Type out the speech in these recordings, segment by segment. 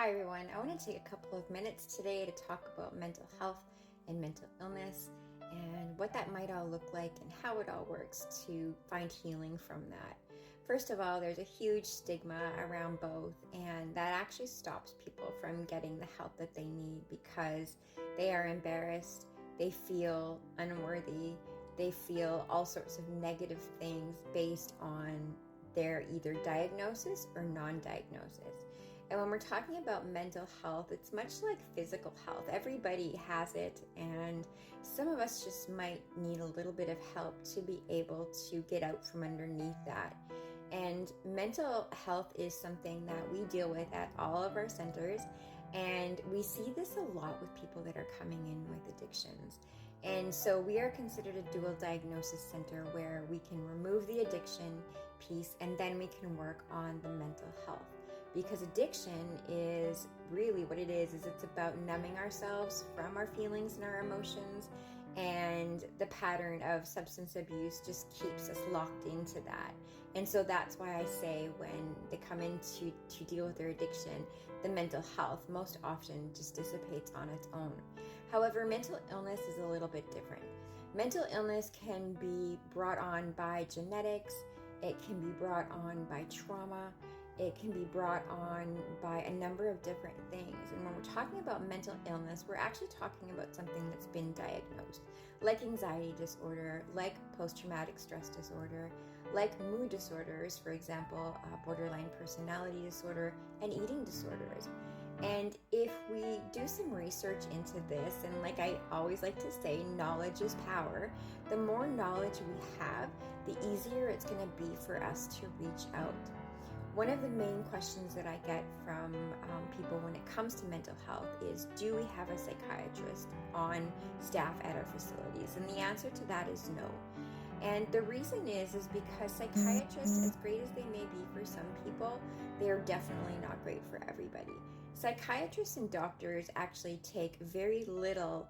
Hi everyone, I want to take a couple of minutes today to talk about mental health and mental illness and what that might all look like and how it all works to find healing from that. First of all, there's a huge stigma around both, and that actually stops people from getting the help that they need because they are embarrassed, they feel unworthy, they feel all sorts of negative things based on their either diagnosis or non-diagnosis. And when we're talking about mental health, it's much like physical health. Everybody has it, and some of us just might need a little bit of help to be able to get out from underneath that. And mental health is something that we deal with at all of our centers, and we see this a lot with people that are coming in with addictions. And so we are considered a dual diagnosis center where we can remove the addiction piece and then we can work on the mental health. Because addiction is really what it is it's about numbing ourselves from our feelings and our emotions, and the pattern of substance abuse just keeps us locked into that. And so that's why I say when they come in to deal with their addiction, the mental health most often just dissipates on its own. However, mental illness is a little bit different. Mental illness can be brought on by genetics, it can be brought on by trauma, it can be brought on by a number of different things. And when we're talking about mental illness, we're actually talking about something that's been diagnosed, like anxiety disorder, like post-traumatic stress disorder, like mood disorders, for example, borderline personality disorder, and eating disorders. And if we do some research into this, and like I always like to say, knowledge is power, the more knowledge we have, the easier it's going to be for us to reach out. One of the main questions that I get from people when it comes to mental health is, do we have a psychiatrist on staff at our facilities? And the answer to that is no. And the reason is because psychiatrists, as great as they may be for some people, they are definitely not great for everybody. Psychiatrists and doctors actually take very little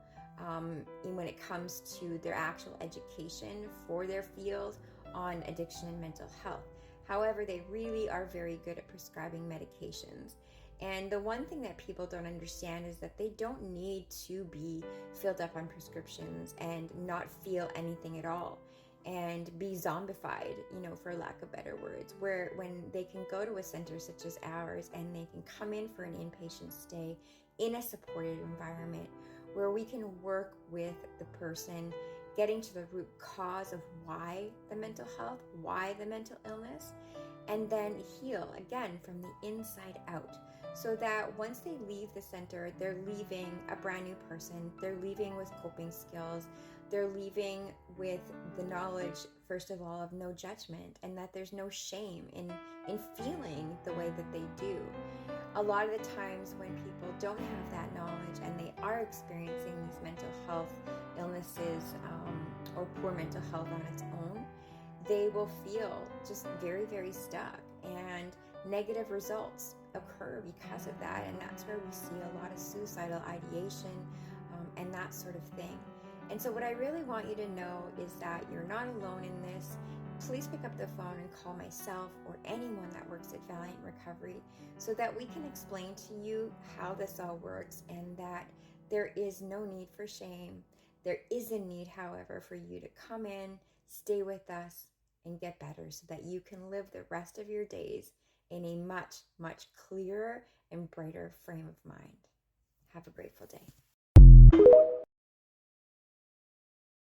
when it comes to their actual education for their field on addiction and mental health. However, they really are very good at prescribing medications. And the one thing that people don't understand is that they don't need to be filled up on prescriptions and not feel anything at all and be zombified, for lack of better words, where when they can go to a center such as ours and they can come in for an inpatient stay in a supported environment where we can work with the person, getting to the root cause of why the mental health, why the mental illness, and then heal again from the inside out, so that once they leave the center, they're leaving a brand new person. They're leaving with coping skills. They're leaving with the knowledge, first of all, of no judgment, and that there's no shame in feeling the way that they do. A lot of the times when people don't have that knowledge and they are experiencing these mental health illnesses or poor mental health on its own, they will feel just very, very stuck, and negative results occur because of that. And that's where we see a lot of suicidal ideation and that sort of thing. And so what I really want you to know is that you're not alone in this. Please pick up the phone and call myself or anyone that works at Valiant Recovery so that we can explain to you how this all works, and that there is no need for shame. There is a need, however, for you to come in, stay with us, and get better so that you can live the rest of your days in a much, much clearer and brighter frame of mind. Have a grateful day.